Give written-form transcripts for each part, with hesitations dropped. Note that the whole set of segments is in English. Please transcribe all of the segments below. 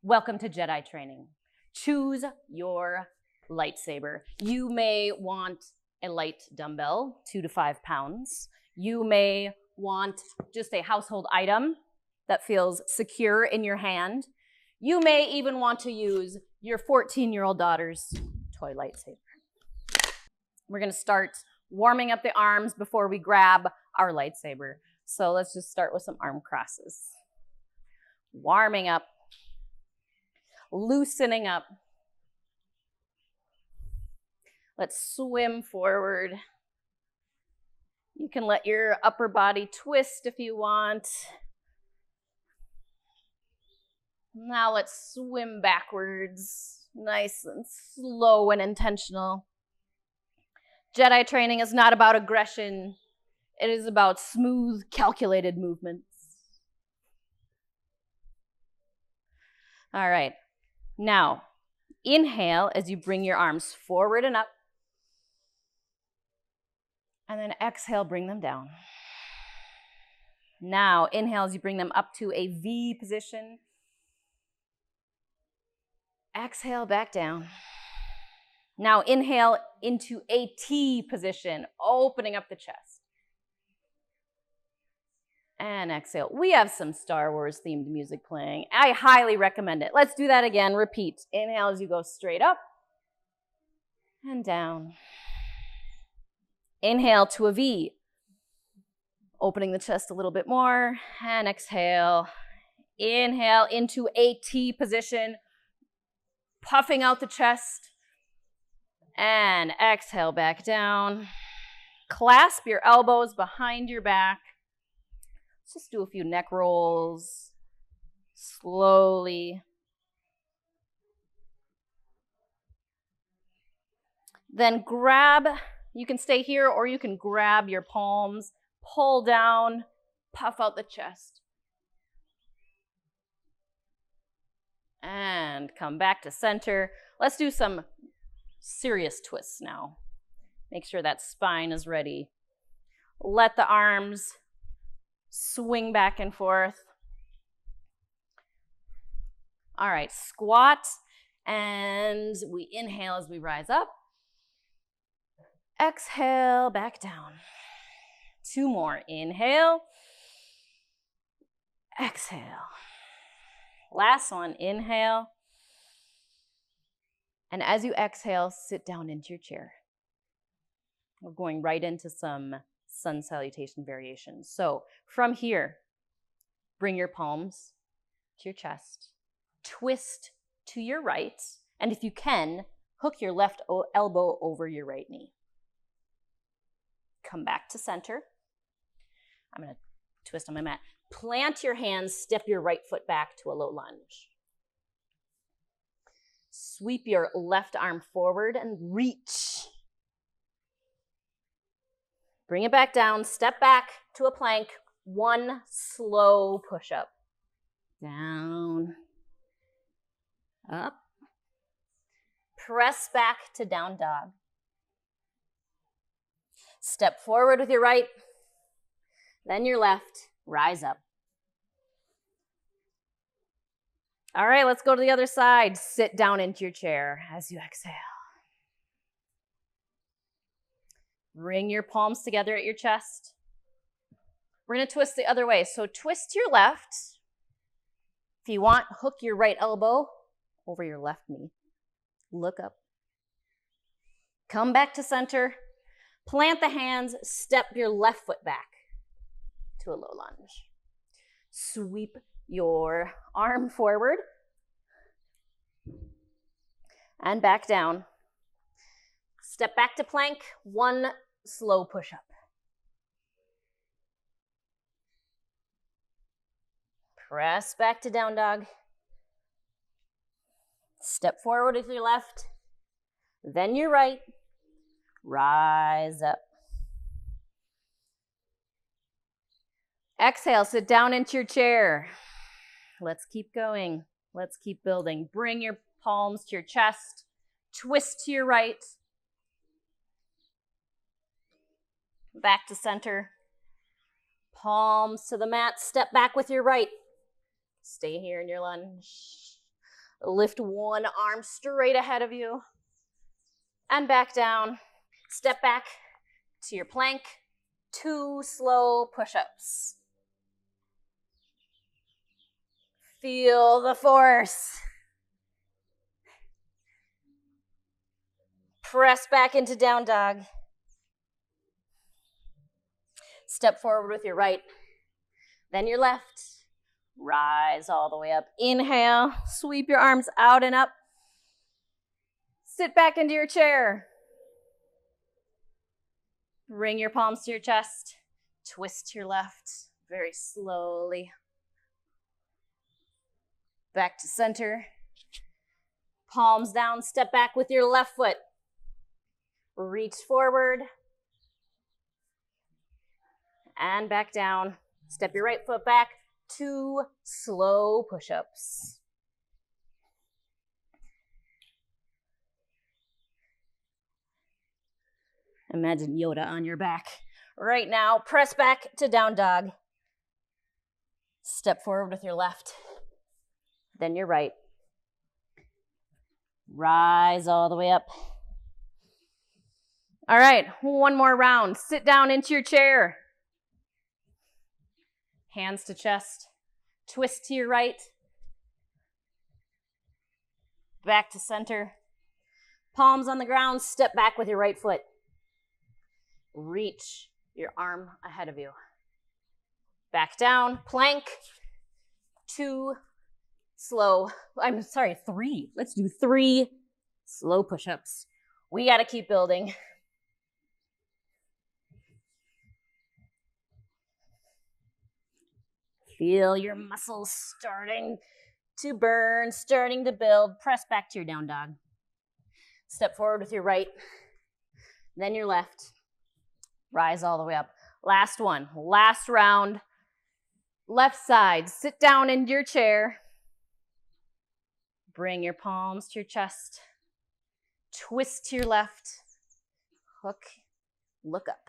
Welcome to Jedi Training. Choose your lightsaber. You may want a light dumbbell, 2 to 5 pounds. You may want just a household item that feels secure in your hand. You may even want to use your 14-year-old daughter's toy lightsaber. We're going to start warming up the arms before we grab our lightsaber. So let's just start with some arm crosses. Warming up, loosening up. Let's swim forward. You can let your upper body twist if you want. Now let's swim backwards, nice and slow and intentional. Jedi training is not about aggression. It is about smooth, calculated movements. All right. Now, inhale as you bring your arms forward and up. And then exhale, bring them down. Now, inhale as you bring them up to a V position. Exhale, back down. Now, inhale into a T position, opening up the chest. And exhale. We have some Star Wars themed music playing. I highly recommend it. Let's do that again. Repeat. Inhale as you go straight up and down. Inhale to a V, opening the chest a little bit more, and exhale. Inhale into a T position, puffing out the chest, and exhale back down. Clasp your elbows behind your back. Let's just do a few neck rolls, slowly. Then grab. You can stay here or you can grab your palms, pull down, puff out the chest. And come back to center. Let's do some serious twists now. Make sure that spine is ready. Let the arms swing back and forth. All right, squat, and we inhale as we rise up. Exhale, back down. 2 more. Inhale. Exhale. Last one. Inhale. And as you exhale, sit down into your chair. We're going right into some sun salutation variations. So from here, bring your palms to your chest. Twist to your right. And if you can, hook your left elbow over your right knee. Come back to center. I'm going to twist on my mat. Plant your hands, step your right foot back to a low lunge. Sweep your left arm forward and reach. Bring it back down, step back to a plank. 1 slow push-up. Down, up. Press back to down dog. Step forward with your right, then your left, rise up. All right, let's go to the other side. Sit down into your chair as you exhale. Bring your palms together at your chest. We're going to twist the other way. So twist to your left. If you want, hook your right elbow over your left knee. Look up. Come back to center. Plant the hands, step your left foot back to a low lunge. Sweep your arm forward and back down. Step back to plank, 1 slow push-up. Press back to down dog. Step forward with your left, then your right. Rise up. Exhale, sit down into your chair. Let's keep going. Let's keep building. Bring your palms to your chest. Twist to your right. Back to center. Palms to the mat. Step back with your right. Stay here in your lunge. Lift one arm straight ahead of you and back down. Step back to your plank. 2 slow push-ups. Feel the force. Press back into down dog. Step forward with your right, then your left. Rise all the way up. Inhale, sweep your arms out and up. Sit back into your chair. Bring your palms to your chest. Twist to your left very slowly. Back to center. Palms down, step back with your left foot. Reach forward. And back down. Step your right foot back. 2 slow push-ups. Imagine Yoda on your back. Right now, press back to down dog. Step forward with your left, then your right. Rise all the way up. All right, one more round. Sit down into your chair. Hands to chest. Twist to your right. Back to center. Palms on the ground. Step back with your right foot. Reach your arm ahead of you. Back down. Plank. 3. Let's do 3 slow push-ups. We got to keep building. Feel your muscles starting to burn, starting to build. Press back to your down dog. Step forward with your right, then your left. Rise all the way up. Last one, last round. Left side, sit down in your chair. Bring your palms to your chest. Twist to your left. Hook, look up.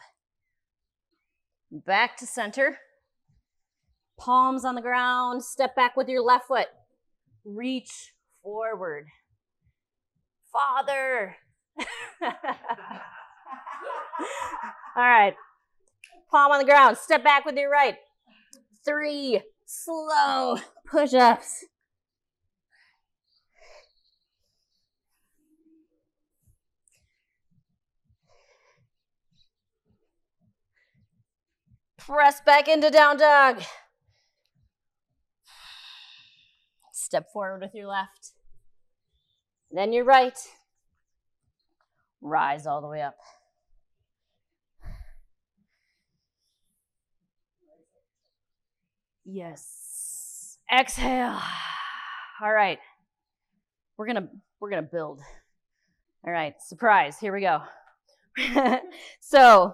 Back to center. Palms on the ground. Step back with your left foot. Reach forward. Father. All right. Palm on the ground. Step back with your right. 3 slow push-ups. Press back into down dog. Step forward with your left. Then your right. Rise all the way up. Yes. Exhale. All right. We're gonna build. All right. Surprise. Here we go. So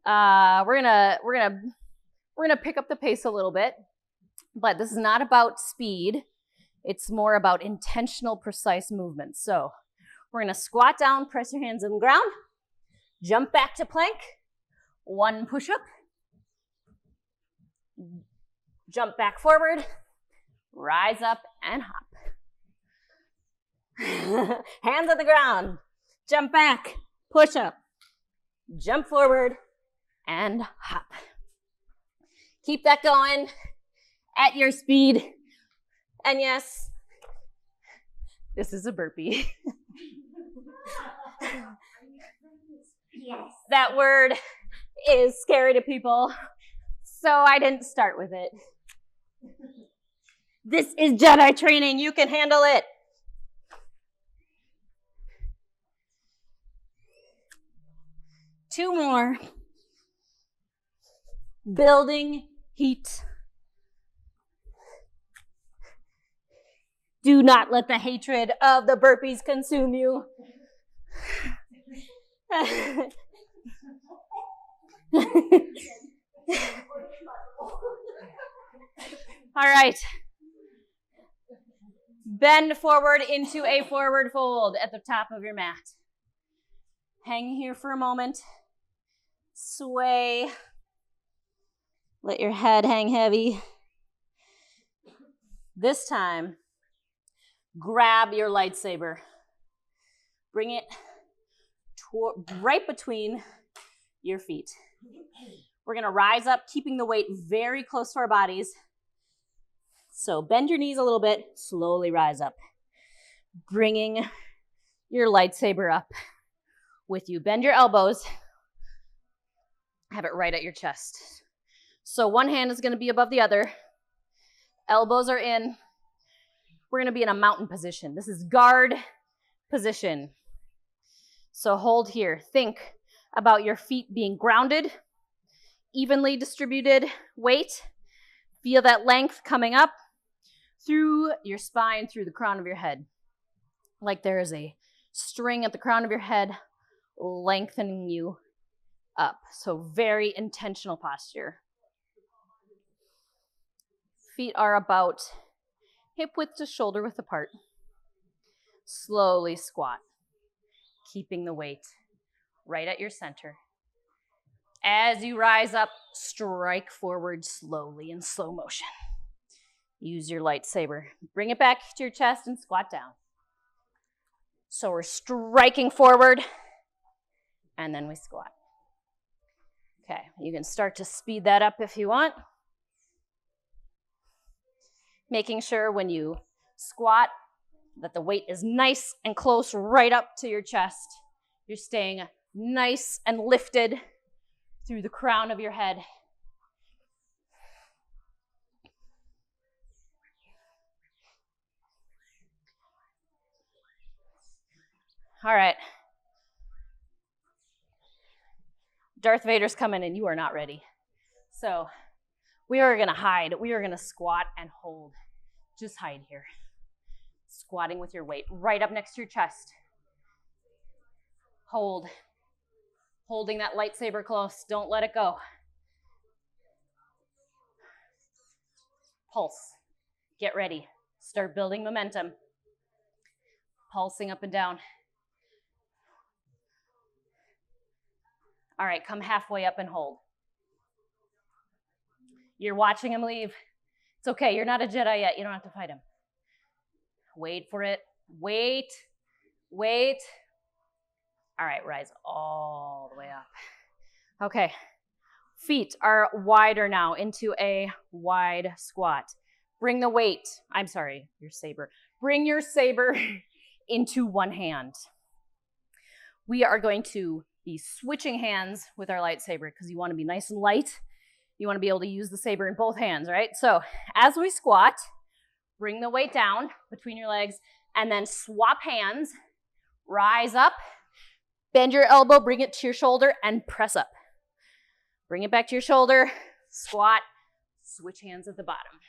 we're gonna pick up the pace a little bit, but this is not about speed. It's more about intentional, precise movements. So we're gonna squat down, press your hands on the ground, jump back to plank, 1 push-up, jump back forward, rise up and hop. Hands on the ground, jump back, push up, jump forward, and hop. Keep that going at your speed. And yes, this is a burpee. Yes. That word is scary to people, so I didn't start with it. This is Jedi training. You can handle it. Two more. Building heat. Do not let the hatred of the burpees consume you. All right. Bend forward into a forward fold at the top of your mat. Hang here for a moment. Sway. Let your head hang heavy. This time, grab your lightsaber. Bring it right between your feet. We're gonna rise up, keeping the weight very close to our bodies. So bend your knees a little bit, slowly rise up. Bringing your lightsaber up with you. Bend your elbows. Have it right at your chest. So one hand is gonna be above the other. Elbows are in. We're gonna be in a mountain position. This is guard position. So hold here. Think about your feet being grounded, evenly distributed weight. Feel that length coming up through your spine, through the crown of your head. Like there is a string at the crown of your head lengthening you up. So very intentional posture. Feet are about hip width to shoulder width apart. Slowly squat, keeping the weight right at your center. As you rise up, strike forward slowly in slow motion. Use your lightsaber. Bring it back to your chest and squat down. So we're striking forward, and then we squat. Okay, you can start to speed that up if you want. Making sure when you squat that the weight is nice and close right up to your chest. You're staying nice and lifted through the crown of your head. All right. Darth Vader's coming and you are not ready. So we are gonna hide. We are gonna squat and hold. Just hide here. Squatting with your weight right up next to your chest. Hold. Holding that lightsaber close. Don't let it go. Pulse. Get ready. Start building momentum. Pulsing up and down. All right, come halfway up and hold. You're watching him leave. It's okay, you're not a Jedi yet. You don't have to fight him. Wait for it. Wait. Wait. All right, rise all the way up. Okay. Feet are wider now into a wide squat. Bring the weight. I'm sorry, your saber. Bring your saber into one hand. We are going to be switching hands with our lightsaber because you want to be nice and light. You want to be able to use the saber in both hands, right? So as we squat, bring the weight down between your legs and then swap hands. Rise up, bend your elbow, bring it to your shoulder and press up. Bring it back to your shoulder, squat, switch hands at the bottom.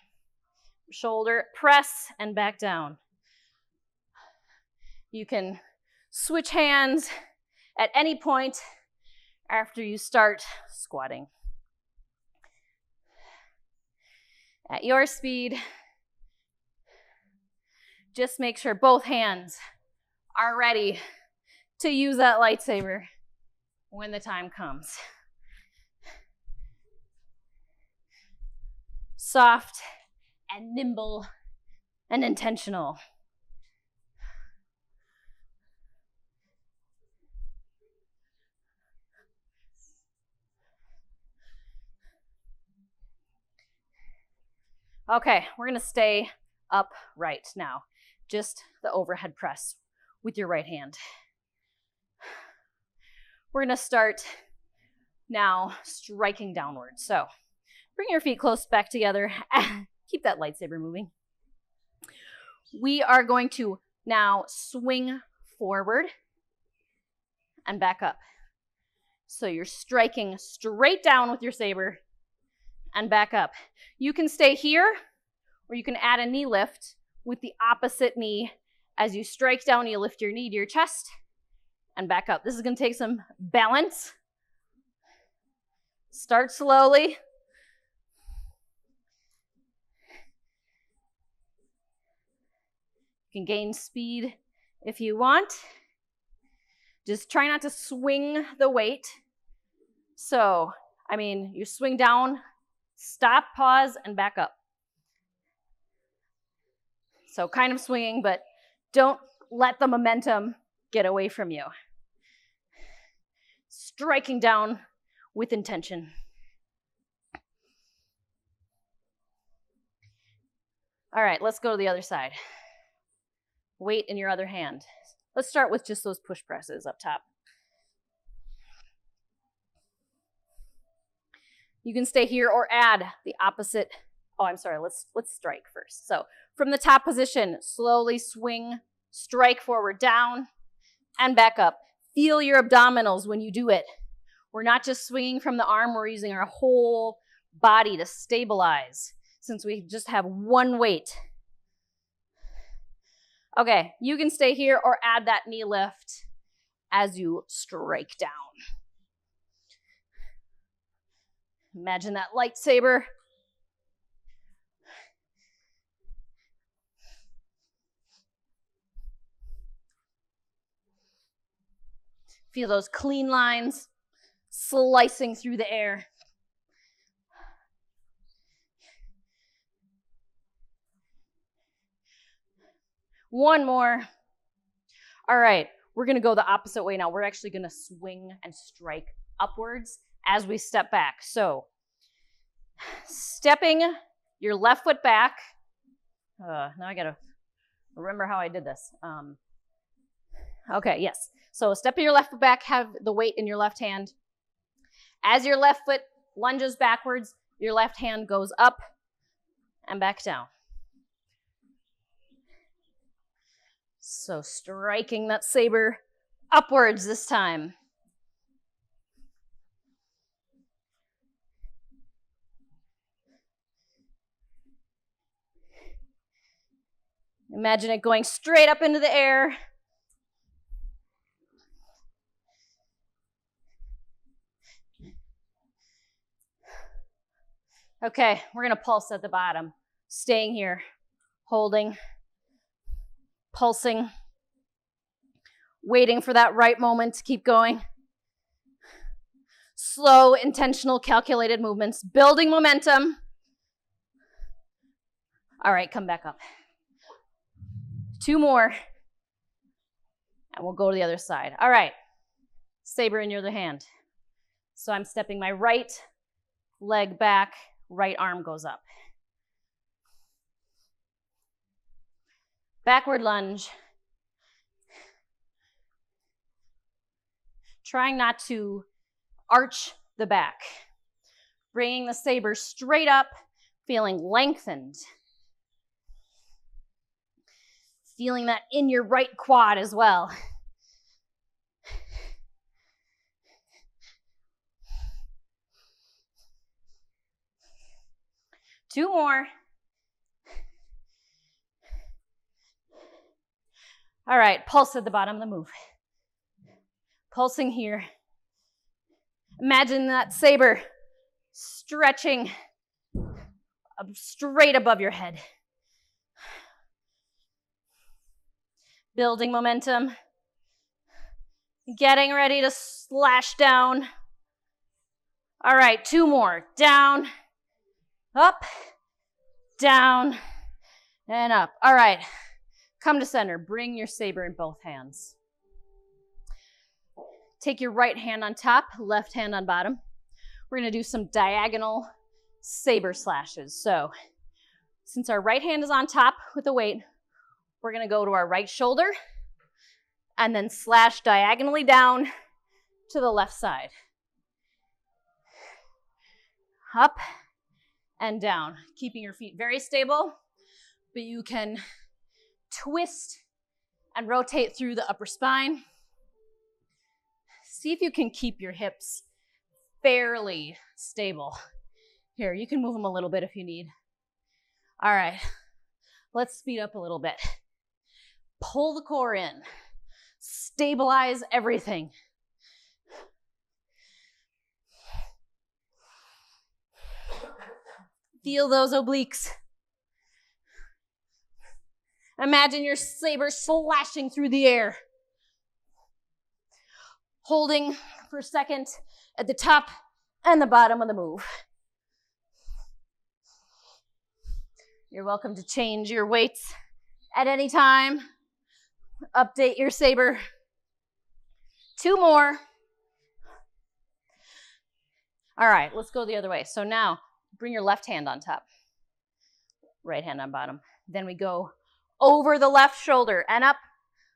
Shoulder, press and back down. You can switch hands at any point after you start squatting. At your speed, just make sure both hands are ready to use that lightsaber when the time comes. Soft and nimble and intentional. Okay, we're gonna stay upright now. Just the overhead press with your right hand. We're gonna start now striking downward. So bring your feet close back together. Keep that lightsaber moving. We are going to now swing forward and back up. So you're striking straight down with your saber and back up. You can stay here, or you can add a knee lift with the opposite knee. As you strike down, you lift your knee to your chest and back up. This is going to take some balance. Start slowly. You can gain speed if you want. Just try not to swing the weight. So, you swing down, stop, pause, and back up. So kind of swinging, but Don't let the momentum get away from you. Striking down with intention. All right, let's go to the other side. Weight in your other hand. Let's start with just those push presses up top. You can stay here or add the opposite. Oh, I'm sorry, let's strike first. So from the top position, slowly swing, strike forward, down, and back up. Feel your abdominals when you do it. We're not just swinging from the arm, we're using our whole body to stabilize since we just have one weight. Okay, you can stay here or add that knee lift as you strike down. Imagine that lightsaber. Feel those clean lines slicing through the air. One more. All right, we're gonna go the opposite way now. We're actually gonna swing and strike upwards as we step back. So, stepping your left foot back. Now I gotta remember how I did this. Okay, yes. So stepping your left foot back, have the weight in your left hand. As your left foot lunges backwards, your left hand goes up and back down. So striking that saber upwards this time. Imagine it going straight up into the air. Okay, we're gonna pulse at the bottom. Staying here, holding, pulsing, waiting for that right moment to keep going. Slow, intentional, calculated movements, building momentum. All right, come back up. 2 more, and we'll go to the other side. All right, saber in your other hand. So I'm stepping my right leg back, right arm goes up. Backward lunge. Trying not to arch the back. Bringing the saber straight up, feeling lengthened. Feeling that in your right quad as well. Two more. All right, pulse at the bottom of the move. Pulsing here. Imagine that saber stretching straight above your head. Building momentum. Getting ready to slash down. All right, 2 more. Down, up, down, and up. All right, come to center. Bring your saber in both hands. Take your right hand on top, left hand on bottom. We're gonna do some diagonal saber slashes. So, since our right hand is on top with the weight, we're gonna go to our right shoulder and then slash diagonally down to the left side. Up and down, keeping your feet very stable, but you can twist and rotate through the upper spine. See if you can keep your hips fairly stable. Here, you can move them a little bit if you need. All right, let's speed up a little bit. Pull the core in. Stabilize everything. Feel those obliques. Imagine your saber slashing through the air. Holding for a second at the top and the bottom of the move. You're welcome to change your weights at any time. Update your saber. 2 more. All right, let's go the other way. So now, bring your left hand on top. Right hand on bottom. Then we go over the left shoulder and up,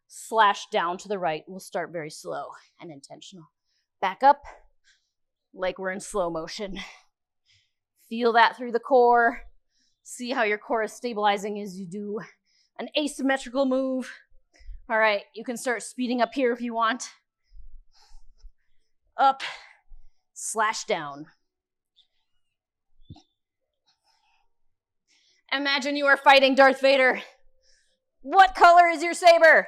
slash down to the right. We'll start very slow and intentional. Back up, like we're in slow motion. Feel that through the core. See how your core is stabilizing as you do an asymmetrical move. All right, you can start speeding up here if you want. Up, slash down. Imagine you are fighting Darth Vader. What color is your saber?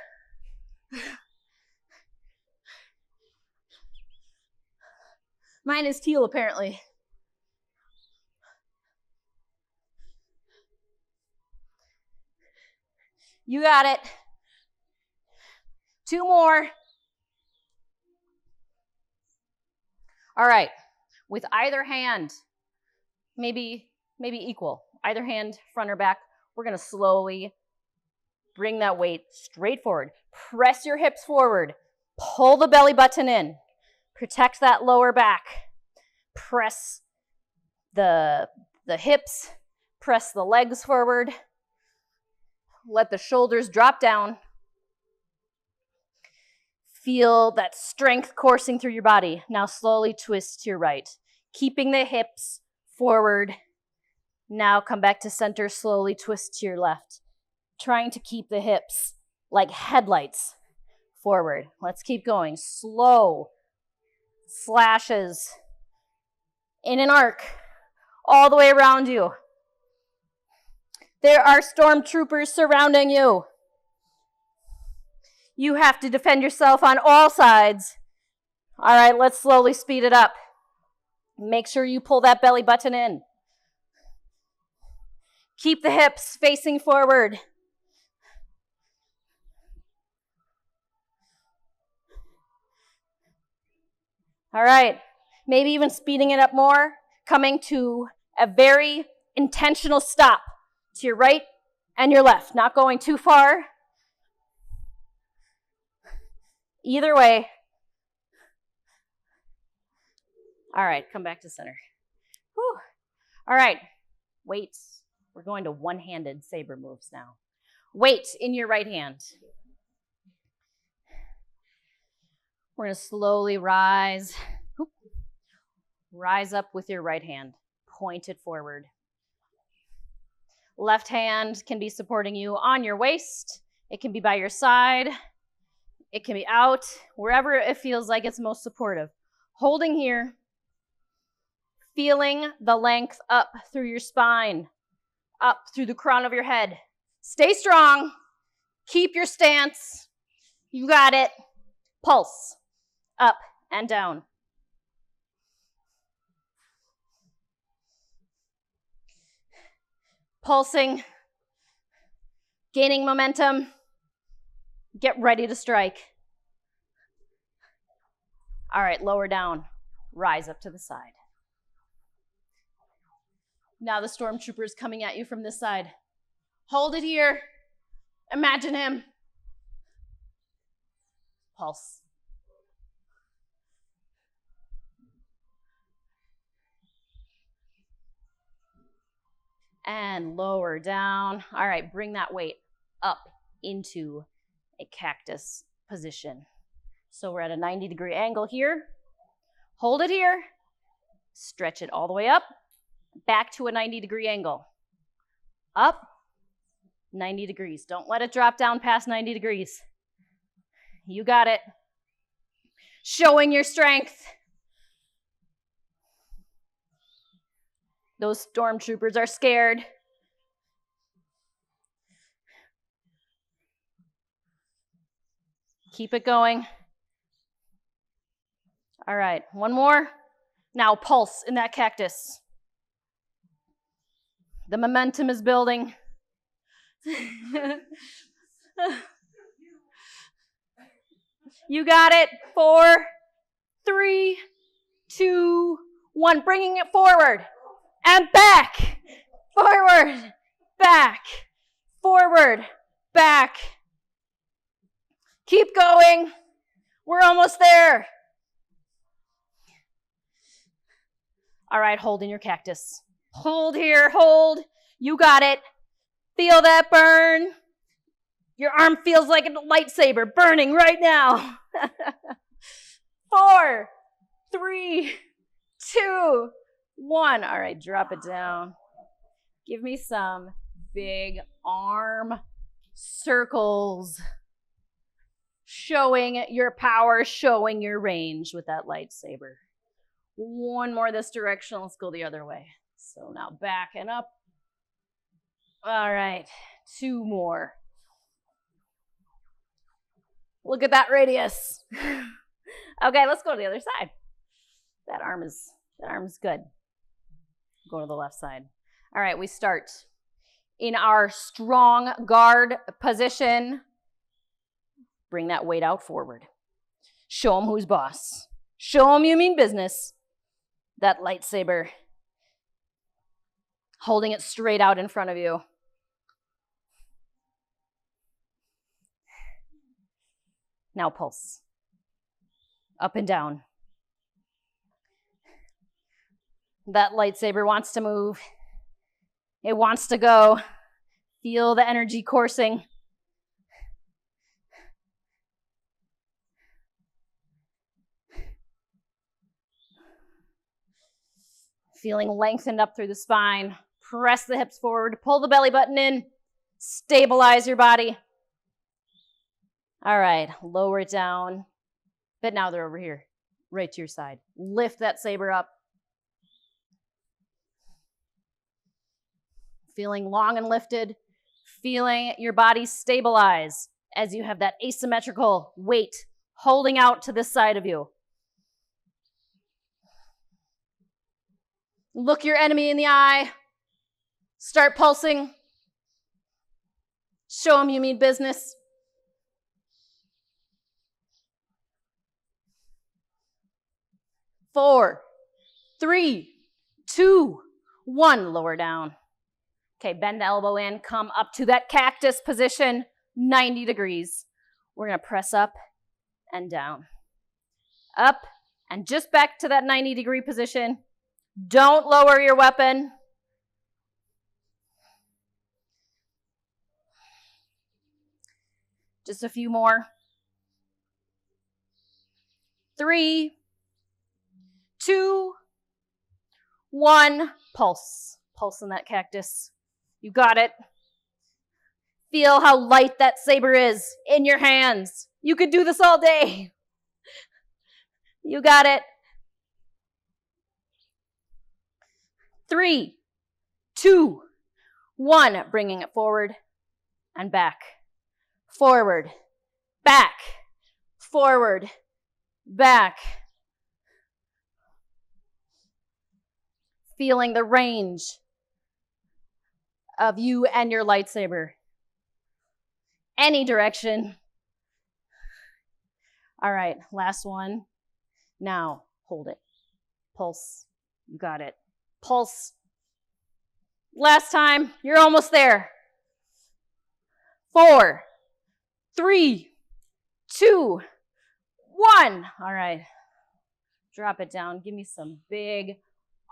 Mine is teal, apparently. You got it. 2 more. All right. With either hand, maybe equal. Either hand, front or back. We're going to slowly bring that weight straight forward. Press your hips forward. Pull the belly button in. Protect that lower back. Press the hips. Press the legs forward. Let the shoulders drop down. Feel that strength coursing through your body. Now slowly twist to your right. Keeping the hips forward. Now come back to center, slowly twist to your left. Trying to keep the hips like headlights forward. Let's keep going. Slow slashes in an arc all the way around you. There are stormtroopers surrounding you. You have to defend yourself on all sides. All right, let's slowly speed it up. Make sure you pull that belly button in. Keep the hips facing forward. All right, maybe even speeding it up more, coming to a very intentional stop to your right and your left, not going too far. Either way. All right, come back to center. Whew. All right, weights. We're going to one-handed saber moves now. Weight in your right hand. We're going to slowly rise. Rise up with your right hand. Point it forward. Left hand can be supporting you on your waist. It can be by your side. It can be out, wherever it feels like it's most supportive. Holding here. Feeling the length up through your spine. Up through the crown of your head. Stay strong. Keep your stance. You got it. Pulse. Up and down. Pulsing. Gaining momentum. Get ready to strike. All right, lower down. Rise up to the side. Now the stormtrooper is coming at you from this side. Hold it here. Imagine him. Pulse. And lower down. All right, bring that weight up into a cactus position. So we're at a 90-degree angle here. Hold it here. Stretch it all the way up. Back to a 90-degree angle. Up. 90 degrees. Don't let it drop down past 90 degrees. You got it. Showing your strength. Those stormtroopers are scared. Keep it going. All right, one more. Now pulse in that cactus. The momentum is building. You got it. 4, 3, 2, 1. Bringing it forward and back. Forward, back, forward, back. Keep going. We're almost there. All right, hold in your cactus. Hold here, hold. You got it. Feel that burn. Your arm feels like a lightsaber burning right now. 4, 3, 2, 1. All right, drop it down. Give me some big arm circles. Showing your power, showing your range with that lightsaber. One more this direction. Let's go the other way. So now back and up. All right, 2 more. Look at that radius. Okay, let's go to the other side. That arm is good. Go to the left side. All right, we start in our strong guard position. Bring that weight out forward. Show them who's boss. Show them you mean business. That lightsaber. Holding it straight out in front of you. Now pulse. Up and down. That lightsaber wants to move. It wants to go. Feel the energy coursing. Feeling lengthened up through the spine. Press the hips forward. Pull the belly button in. Stabilize your body. All right, lower it down. But now they're over here, right to your side. Lift that saber up. Feeling long and lifted. Feeling your body stabilize as you have that asymmetrical weight holding out to this side of you. Look your enemy in the eye. Start pulsing. Show them you mean business. Four, 3, 2, 1. Lower down. Okay, bend the elbow in. Come up to that cactus position, 90 degrees. We're going to press up and down. Up and just back to that 90-degree position. Don't lower your weapon. Just a few more. 3, 2, 1. Pulse. Pulse in that cactus. You got it. Feel how light that saber is in your hands. You could do this all day. You got it. 3, 2, 1. Bringing it forward and back. Forward, back, forward, back. Feeling the range of you and your lightsaber. Any direction. All right, last one. Now, hold it. Pulse. You got it. Pulse. Last time. You're almost there. 4, 3, 2, 1. All right. Drop it down. Give me some big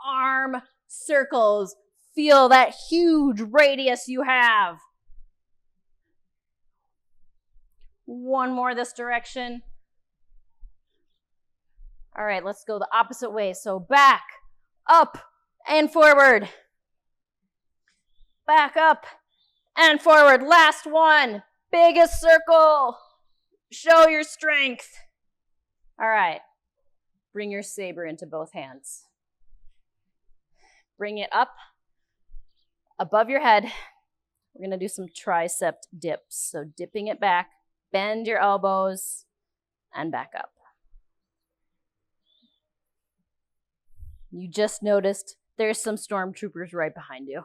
arm circles. Feel that huge radius you have. One more this direction. All right, let's go the opposite way. So back, up, and forward. Back up and forward. Last one. Biggest circle. Show your strength. All right. Bring your saber into both hands. Bring it up above your head. We're going to do some tricep dips. So dipping it back. Bend your elbows and back up. You just noticed there's some stormtroopers right behind you.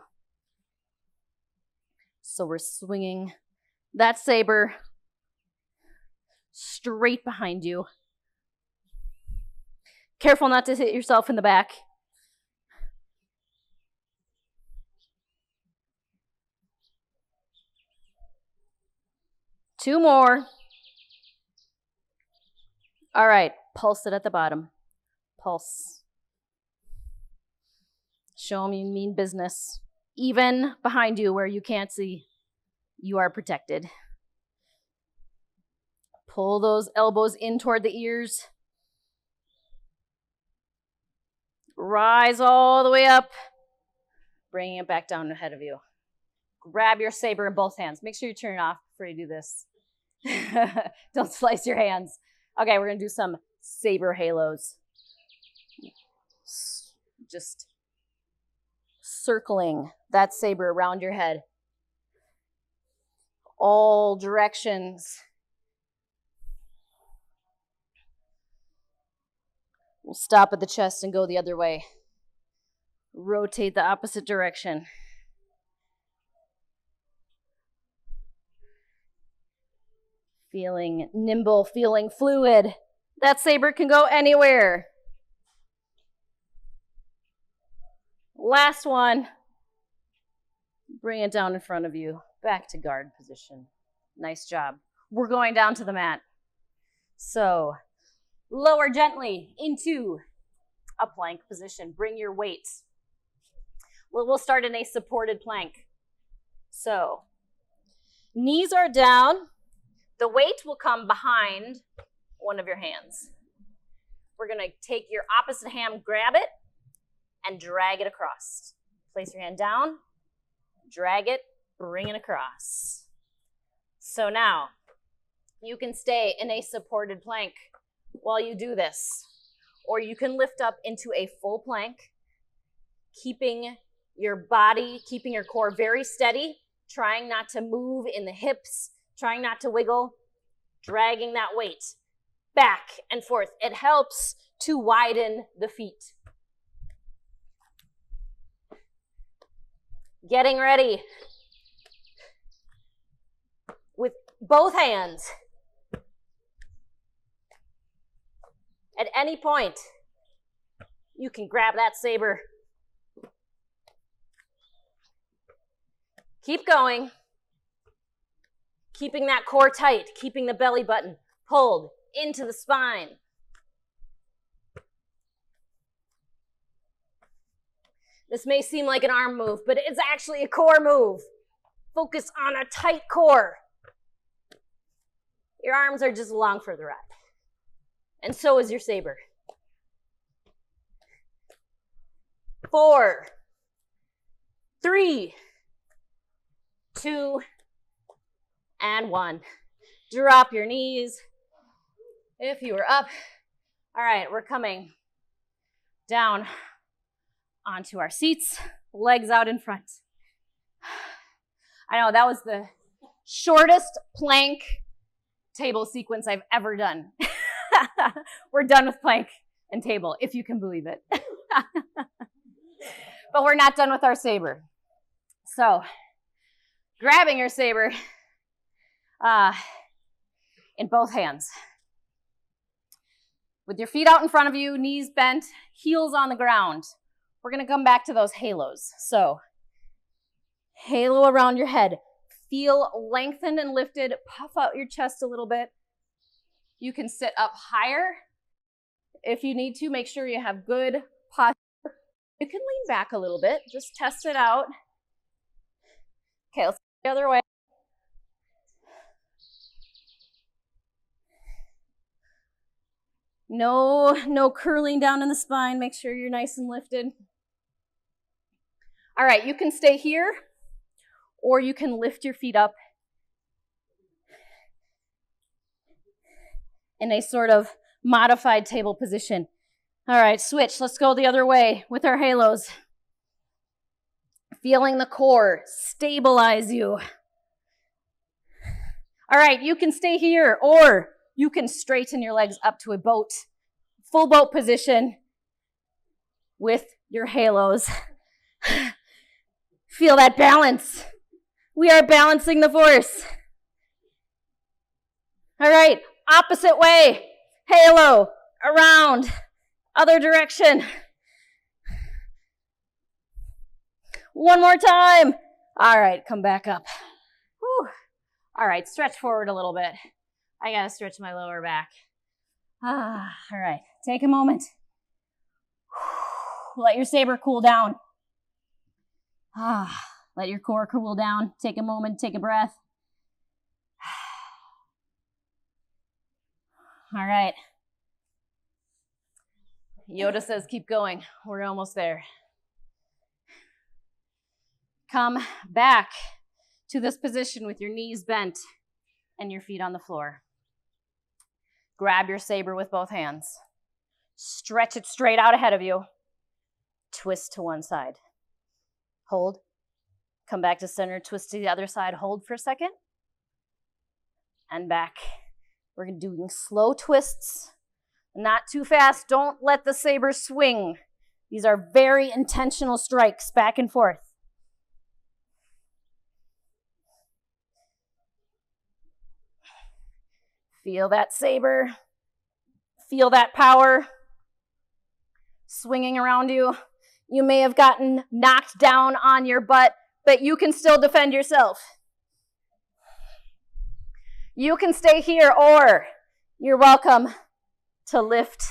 So we're swinging that saber straight behind you. Careful not to hit yourself in the back. Two more. All right, pulse it at the bottom. Pulse. Show them you mean business. Even behind you where you can't see, you are protected. Pull those elbows in toward the ears. Rise all the way up. Bringing it back down ahead of you. Grab your saber in both hands. Make sure you turn it off before you do this. Don't slice your hands. Okay, we're going to do some saber halos. Just circling that saber around your head. All directions. We'll stop at the chest and go the other way. Rotate the opposite direction. Feeling nimble, feeling fluid. That saber can go anywhere. Last one. Bring it down in front of you. Back to guard position. Nice job. We're going down to the mat. So, lower gently into a plank position. Bring your weight. We'll start in a supported plank. So, knees are down. The weight will come behind one of your hands. We're going to take your opposite hand, grab it, and drag it across. Place your hand down, drag it, bring it across. So now, you can stay in a supported plank while you do this. Or you can lift up into a full plank, keeping your body, keeping your core very steady, trying not to move in the hips, trying not to wiggle, dragging that weight back and forth. It helps to widen the feet. Getting ready with both hands. At any point, you can grab that saber. Keep going. Keeping that core tight, keeping the belly button pulled into the spine. This may seem like an arm move, but it's actually a core move. Focus on a tight core. Your arms are just along for the ride. And so is your saber. 4, 3, 2, and 1. Drop your knees if you are up. All right, we're coming down onto our seats, legs out in front. I know that was the shortest plank table sequence I've ever done. We're done with plank and table, if you can believe it. But we're not done with our saber. So, grabbing your saber in both hands. With your feet out in front of you, knees bent, heels on the ground. We're going to come back to those halos. So, halo around your head. Feel lengthened and lifted. Puff out your chest a little bit. You can sit up higher if you need to. Make sure you have good posture. You can lean back a little bit. Just test it out. Okay, let's go the other way. No curling down in the spine. Make sure you're nice and lifted. All right, you can stay here, or you can lift your feet up in a sort of modified table position. All right, switch. Let's go the other way with our halos. Feeling the core stabilize you. All right, you can stay here, or you can straighten your legs up to a boat, full boat position with your halos. Feel that balance. We are balancing the force. All right, opposite way. Halo, around, other direction. One more time. All right, come back up. Whew. All right, stretch forward a little bit. I gotta stretch my lower back. All right, take a moment. Let your saber cool down. Let your core cool down. Take a moment, take a breath. All right. Yoda says keep going. We're almost there. Come back to this position with your knees bent and your feet on the floor. Grab your saber with both hands. Stretch it straight out ahead of you. Twist to one side. Hold. Come back to center. Twist to the other side. Hold for a second. And back. We're doing slow twists. Not too fast. Don't let the saber swing. These are very intentional strikes back and forth. Feel that saber. Feel that power swinging around you. You may have gotten knocked down on your butt, but you can still defend yourself. You can stay here, or you're welcome to lift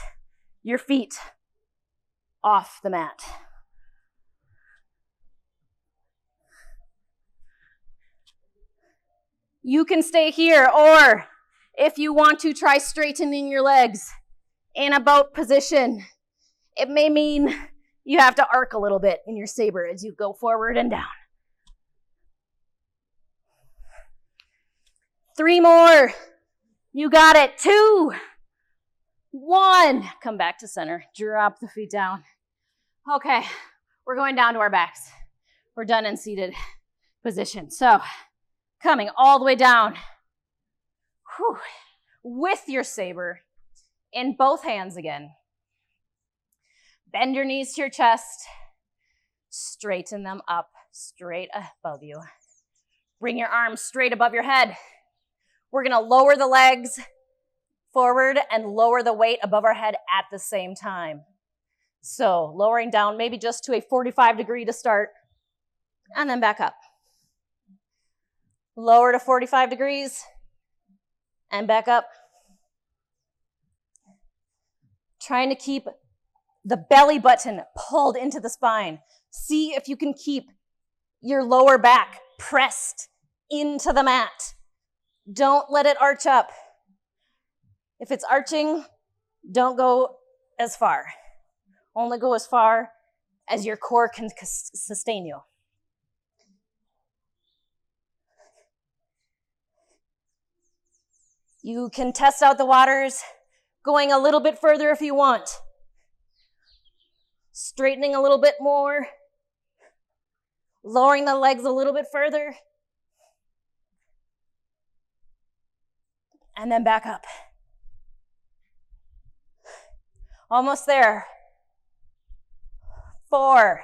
your feet off the mat. You can stay here, or if you want to, try straightening your legs in a boat position. It may mean you have to arc a little bit in your saber as you go forward and down. 3 more. You got it. 2, 1. Come back to center. Drop the feet down. Okay, we're going down to our backs. We're done in seated position. So, coming all the way down. Whew. With your saber in both hands again. Bend your knees to your chest. Straighten them up, straight above you. Bring your arms straight above your head. We're going to lower the legs forward and lower the weight above our head at the same time. So lowering down maybe just to a 45 degree to start, and then back up. Lower to 45 degrees, and back up. Trying to keep the belly button pulled into the spine. See if you can keep your lower back pressed into the mat. Don't let it arch up. If it's arching, don't go as far. Only go as far as your core can sustain you. You can test out the waters, going a little bit further if you want. Straightening a little bit more. Lowering the legs a little bit further. And then back up. Almost there. 4,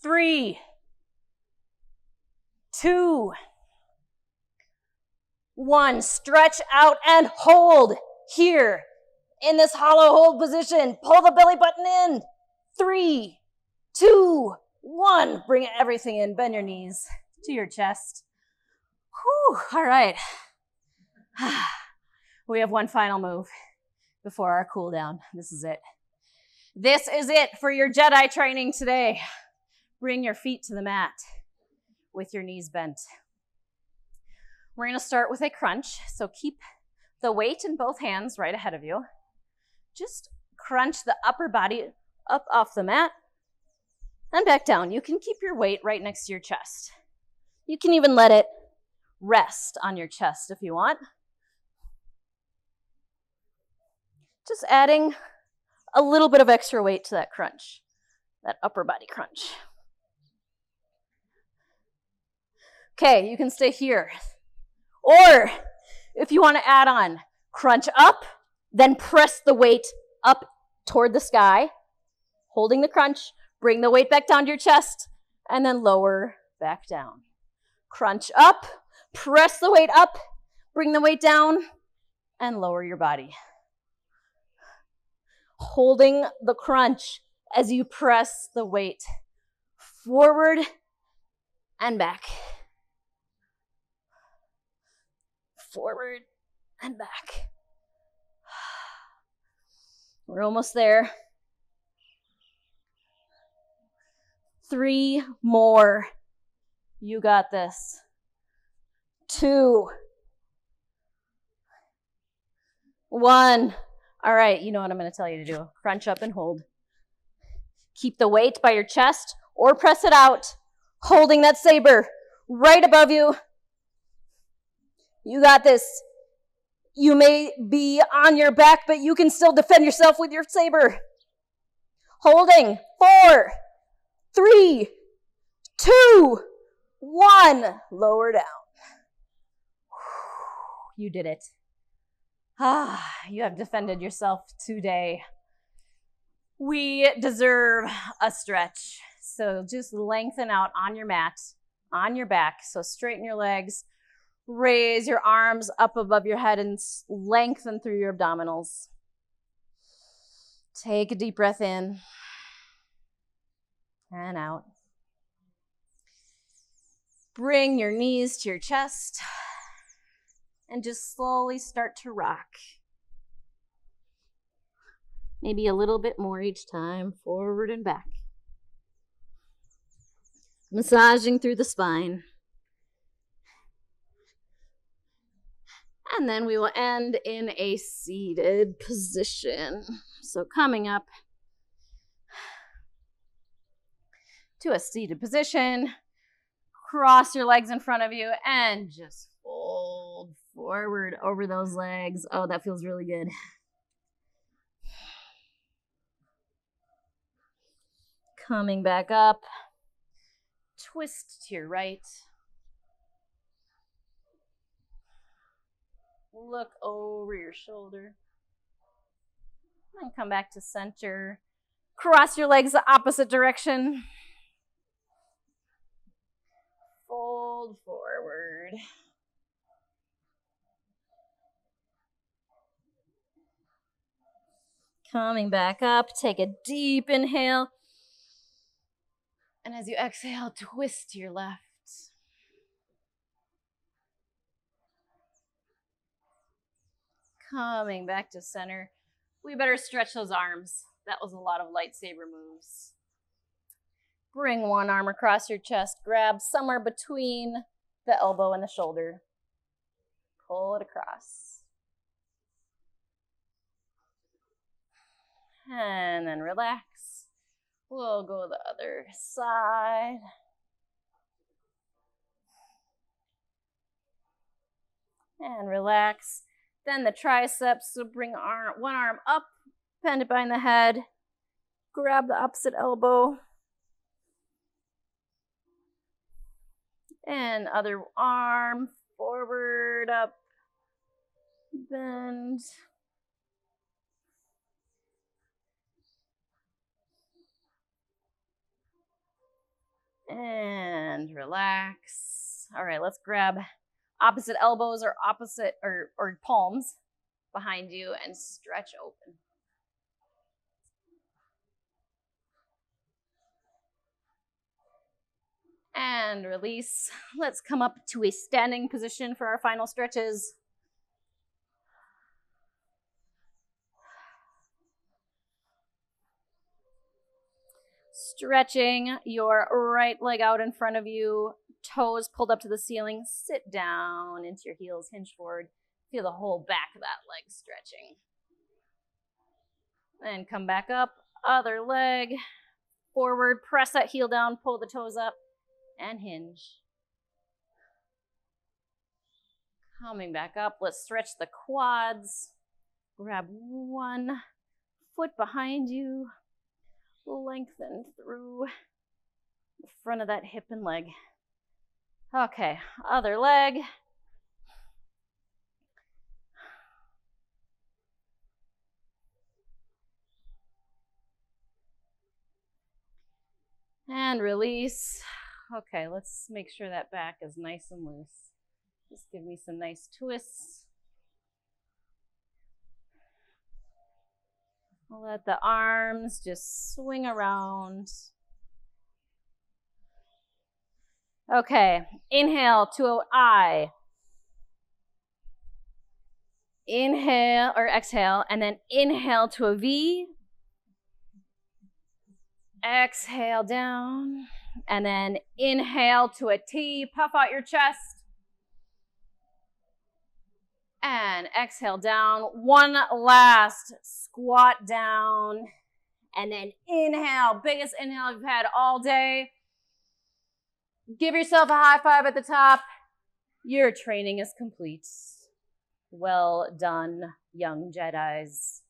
3, 2, 1. Stretch out and hold here in this hollow hold position. Pull the belly button in. 3, 2, 1. Bring everything in. Bend your knees to your chest. Whew. All right. We have one final move before our cool down. This is it. This is it for your Jedi training today. Bring your feet to the mat with your knees bent. We're going to start with a crunch. So keep the weight in both hands right ahead of you. Just crunch the upper body up off the mat and back down. You can keep your weight right next to your chest. You can even let it rest on your chest if you want. Just adding a little bit of extra weight to that crunch, that upper body crunch. Okay, you can stay here. Or if you want to add on, crunch up, then press the weight up toward the sky, holding the crunch, bring the weight back down to your chest, and then lower back down. Crunch up, press the weight up, bring the weight down, and lower your body. Holding the crunch as you press the weight forward and back. Forward and back. We're almost there. 3 more. You got this. 2. 1. All right, you know what I'm going to tell you to do. Crunch up and hold. Keep the weight by your chest or press it out, holding that saber right above you. You got this. You may be on your back, but you can still defend yourself with your saber. Holding. 4, 3, 2, 1. Lower down. You did it. You have defended yourself today. We deserve a stretch. So just lengthen out on your mat, on your back. So straighten your legs, raise your arms up above your head and lengthen through your abdominals. Take a deep breath in and out. Bring your knees to your chest and just slowly start to rock. Maybe a little bit more each time, forward and back. Massaging through the spine. And then we will end in a seated position. So coming up to a seated position, cross your legs in front of you and just fold forward over those legs. Oh, that feels really good. Coming back up, twist to your right. Look over your shoulder. And come back to center. Cross your legs the opposite direction. Fold forward. Coming back up, take a deep inhale. And as you exhale, twist to your left. Coming back to center. We better stretch those arms. That was a lot of lightsaber moves. Bring one arm across your chest. Grab somewhere between the elbow and the shoulder. Pull it across. And then relax. We'll go the other side. And relax. Then the triceps, so bring one arm up, bend it behind the head. Grab the opposite elbow. And other arm, forward, up, bend. And relax. All right, let's grab opposite elbows or opposite or palms behind you and stretch open. And release. Let's come up to a standing position for our final stretches. Stretching your right leg out in front of you, toes pulled up to the ceiling. Sit down into your heels, hinge forward. Feel the whole back of that leg stretching. Then come back up, other leg, forward, press that heel down, pull the toes up, and hinge. Coming back up, let's stretch the quads. Grab one foot behind you. Lengthen through the front of that hip and leg. Okay, other leg. And release. Okay, let's make sure that back is nice and loose. Just give me some nice twists. Let the arms just swing around. Okay, inhale to I. Inhale or exhale, and then inhale to a V. Exhale down, and then inhale to a T. Puff out your chest. And exhale down. One last squat down. And then inhale, biggest inhale you've had all day. Give yourself a high five at the top. Your training is complete. Well done, young Jedis.